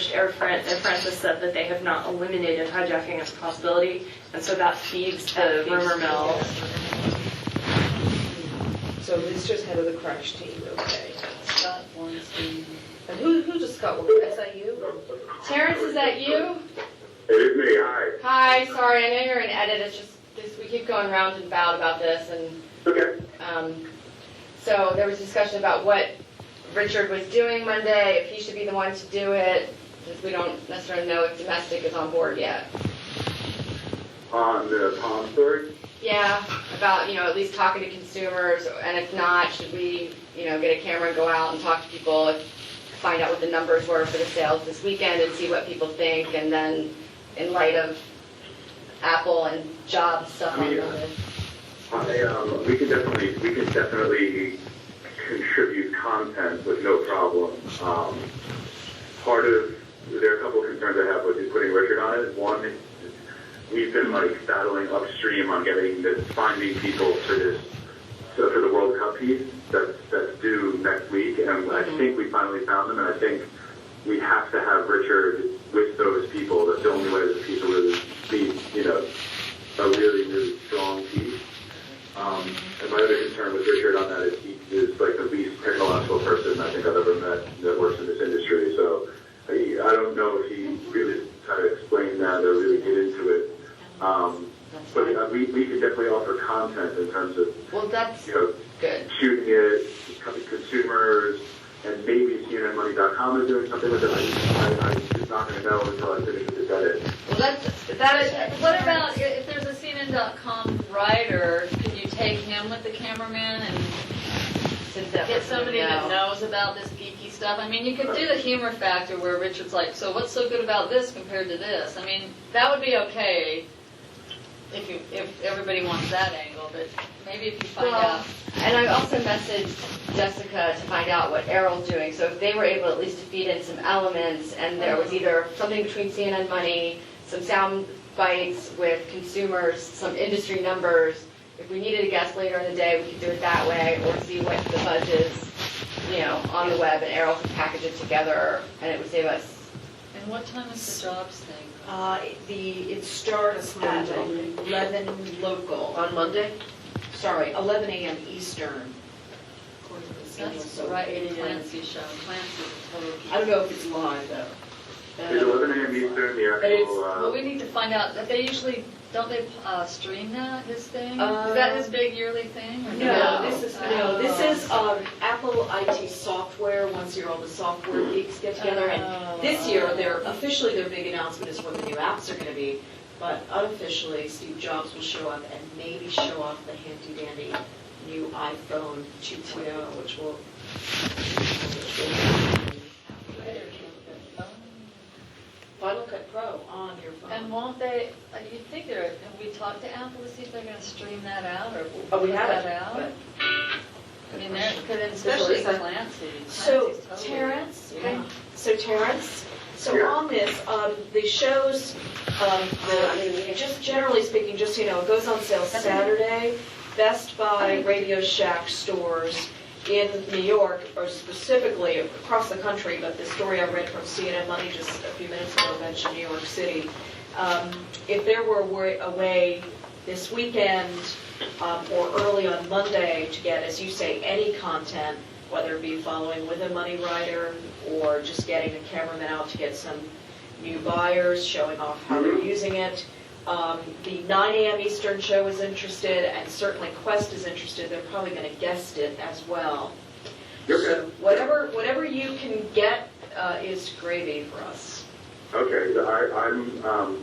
Francis said that they have not eliminated hijacking as a possibility, and so that feeds the rumor mill. So it's just head of the crash team, okay. Scott Bornstein. And who just got one? Is that you? Terrence, is that you? It is me, hi. Hi, sorry, I know you're in edit. It's just we keep going round and about this, and Okay. so there was discussion about what Richard was doing Monday, if he should be the one to do it, because we don't necessarily know if domestic is on board yet. On the Palm story? Yeah, about, at least talking to consumers, and if not, should we, get a camera and go out and talk to people, find out what the numbers were for the sales this weekend and see what people think, and then in light of Apple and job stuff on the We can definitely contribute content with no problem. There are a couple of concerns I have with putting Richard on it. One, we've been battling upstream on finding people for the World Cup piece that's due next week, and I think we finally found them, and I think we have to have Richard with those people. That's the only way that the piece will really be, a really, really strong piece. And my other concern with Richard on that is he is the least technological person I think I've ever met that works in this industry. So I don't know if he really kind of explained that or really get into it. But we can definitely offer content in terms of that's good. Shooting it, consumers, and maybe CNNmoney.com is doing something with it. I'm just not going to know until I finish with this edit. Well, that is. What about if there's a CNN.com writer? Could you take him with the cameraman and get somebody that knows about this geeky stuff? I mean, you could do the humor factor where Richard's like, so what's so good about this compared to this? I mean, that would be okay if everybody wants that angle, but maybe if you find out. And I also messaged Jessica to find out what Errol's doing. So if they were able at least to feed in some elements, and there was either something between CNN Money, some sound bites with consumers, some industry numbers. If we needed a guest later in the day, we could do it that way, or see what the buzz is, on the web, and Errol could package it together, and it would save us. And what time is the jobs thing? It starts at 11 local. On Monday? Sorry, 11 a.m. Eastern. That's right, Clancy's show. Clancy's totally. I don't know if it's live, though. It's 11 a.m. Eastern, the actual... Well, we need to find out. If they usually, don't they stream that, his thing? Is that his big yearly thing? Or No, this is Apple IT software. Once a year, all the software geeks get together, and this year, their big announcement is what the new apps are going to be. But unofficially, Steve Jobs will show up and maybe show off the handy-dandy new iPhone 2.0, which will Final Cut Pro on your phone. And won't they, you'd think have we talked to Apple to see if they're going to stream that out or we put haven't. that out? But I mean, Especially Clancy. So, Clancy's Terrence, totally- on this, the shows, just generally speaking, it goes on sale Saturday. Best Buy, Radio Shack stores in New York, or specifically across the country, but the story I read from CNN Money just a few minutes ago mentioned New York City. If there were a way this weekend or early on Monday to get, as you say, any content, whether it be following with a money writer or just getting a cameraman out to get some new buyers, showing off how they're using it. The 9 a.m. Eastern show is interested, and certainly Quest is interested. They're probably going to guest it as well. Okay. So whatever you can get is gravy for us. Okay, so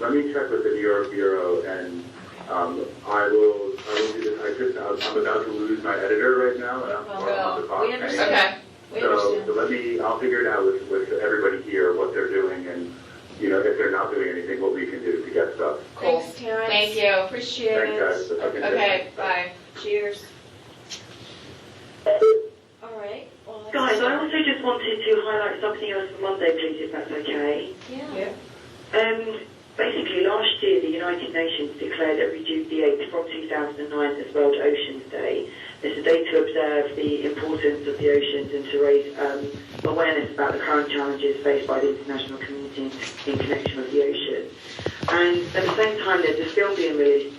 let me check with the New York Bureau, and I will do this. I'm about to lose my editor right now, and I'm on the clock. We understand. Okay. So I'll figure it out with everybody here what they're doing, and if they're not doing anything, what we can do to get stuff. Cool. Thanks, Terrence. Thank you. Appreciate Thanks, it. guys. Okay, bye. Cheers. All right. Well, Guys, I also just wanted to highlight something else for Monday, please, if that's okay. Yeah. Basically, last year, the United Nations declared every June the 8th from 2009 as World Oceans Day. It's a day to observe the importance of the oceans and to raise awareness about the current challenges faced by the international community. in connection with the ocean. And at the same time, there's a film being released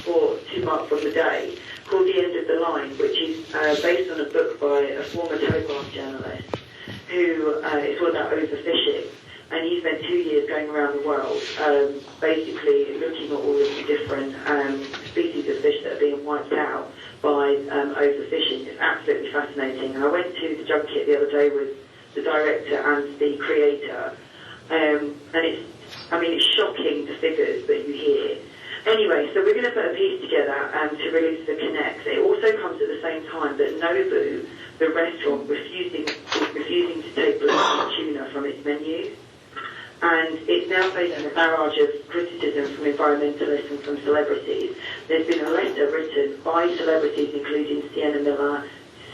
for 2 months from the day called The End of the Line, which is based on a book by a former Telegraph journalist who is all about overfishing. And he spent 2 years going around the world, basically looking at all of the different species of fish that are being wiped out by overfishing. It's absolutely fascinating. And I went to the junket the other day with the director and the creator, and it's shocking, the figures that you hear. Anyway, so we're going to put a piece together to release the Connects. It also comes at the same time that Nobu, the restaurant, is refusing to take blood tuna from its menus. And it's now facing a barrage of criticism from environmentalists and from celebrities. There's been a letter written by celebrities including Sienna Miller,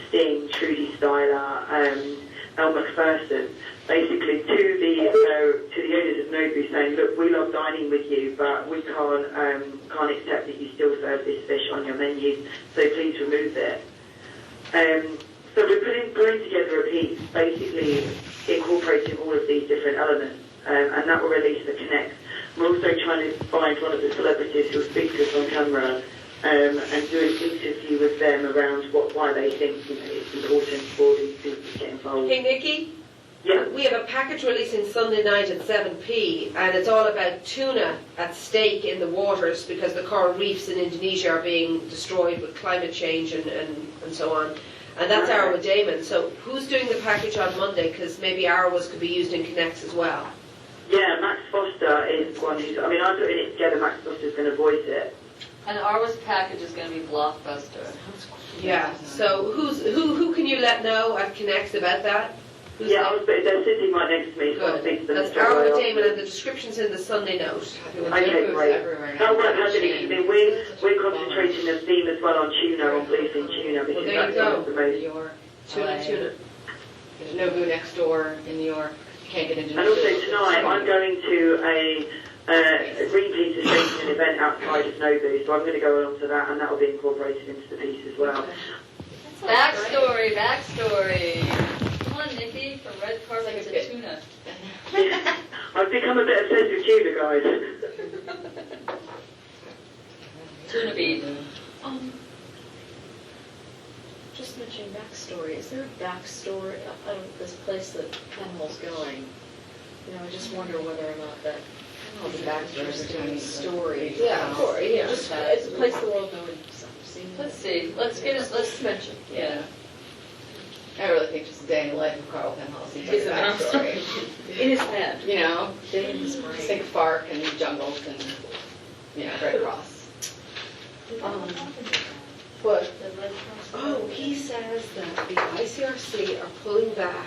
Sting, Trudy Styler, Elle Macpherson, basically to the owners of Nobu saying, look, we love dining with you, but we can't accept that you still serve this fish on your menu, so please remove it. So we're putting together a piece basically incorporating all of these different elements. And that will release the Connect. We're also trying to find one of the celebrities who will speak to us on camera and do an interview with them around why they think it's important for these people to get involved. Hey, Nikki? Yeah. We have a package releasing Sunday night at 7p, and it's all about tuna at stake in the waters because the coral reefs in Indonesia are being destroyed with climate change and so on. And that's Arwa Damon. So who's doing the package on Monday? Because maybe Arwa's could be used in Connects as well. Yeah, Max Foster is one who's, I'm putting it together, Max Foster's going to voice it. And Arwa's package is going to be Blockbuster. Yeah. So who can you let know at Connects about that? Who's Yeah, there? they're sitting right next to me, so I'll speak to them That's straight away Arwa after. Damon, and the description's in the Sunday note. Okay, great. That worked, hasn't it? I mean, we're concentrating the theme as well on tuna, on bluefin tuna, because Well, there you that's go. one of the most... Tuna. There's Nobu next door in New York. You can't get into And also tonight, I'm going to a Greenpeace is hosting an event outside of Nobu, so I'm going to go along to that, and that will be incorporated into the piece as well. Backstory. Come on, Nikki, from red carpet to tuna. I've become a bit obsessed with tuna, guys. Tuna bead. Just mentioning backstory, is there a backstory of this place that Penhol's going? You know, I just wonder whether or not that has an interesting story. Yeah, of course, yeah. Just, it's a place the world knows. Let's see. Let's mention. Yeah. I really think just a day in the life of Carl Penhall seems like He's a a backstory. In his head. You know, Day in his brain. think FARC and jungles and, Red Cross. But, he says that the ICRC are pulling back,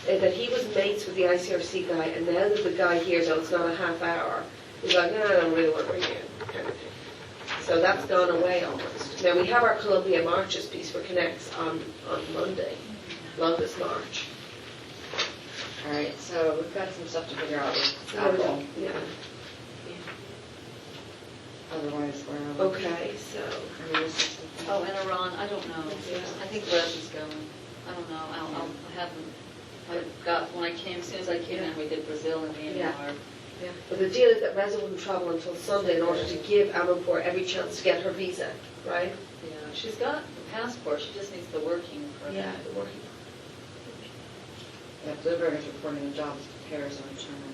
that he was mates with the ICRC guy, and now that the guy hears, oh, it's not a half hour, he's like, no, I don't really want to bring you, kind of thing. So that's gone away almost. Now, we have our Columbia Marches piece for Connects on Monday, longest march. All right, so we've got some stuff to figure out with Apple. Yeah. Otherwise, we're Okay, so, Oh, and Iran, I don't know. I think Rez is going. I don't know. When I came, as soon as I came in, we did Brazil and Myanmar. yeah. But the deal is that Reza wouldn't travel until Sunday in order to give Amanpour every chance to get her visa, right? Yeah, she's got the passport. She just needs the working permit. The working. Bloomberg is reporting the jobs pairs on China.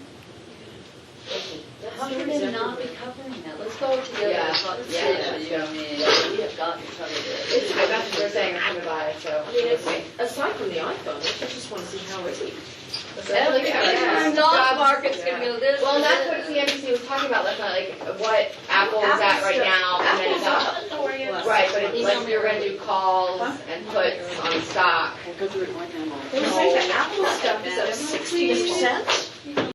How can they not be covering that? Let's go together and talk to you and me. We have got each other there. I got what they're saying, I'm coming by, so. I mean, it's, aside from the iPhone, I just want to see how is he. Every stock market's going to go this. Well, that's what CNBC was talking about last night, like what Apple is at right now, and then it's up. Right, but it's like we were going to do calls and puts on stock. They were saying that Apple stuff is up 60%.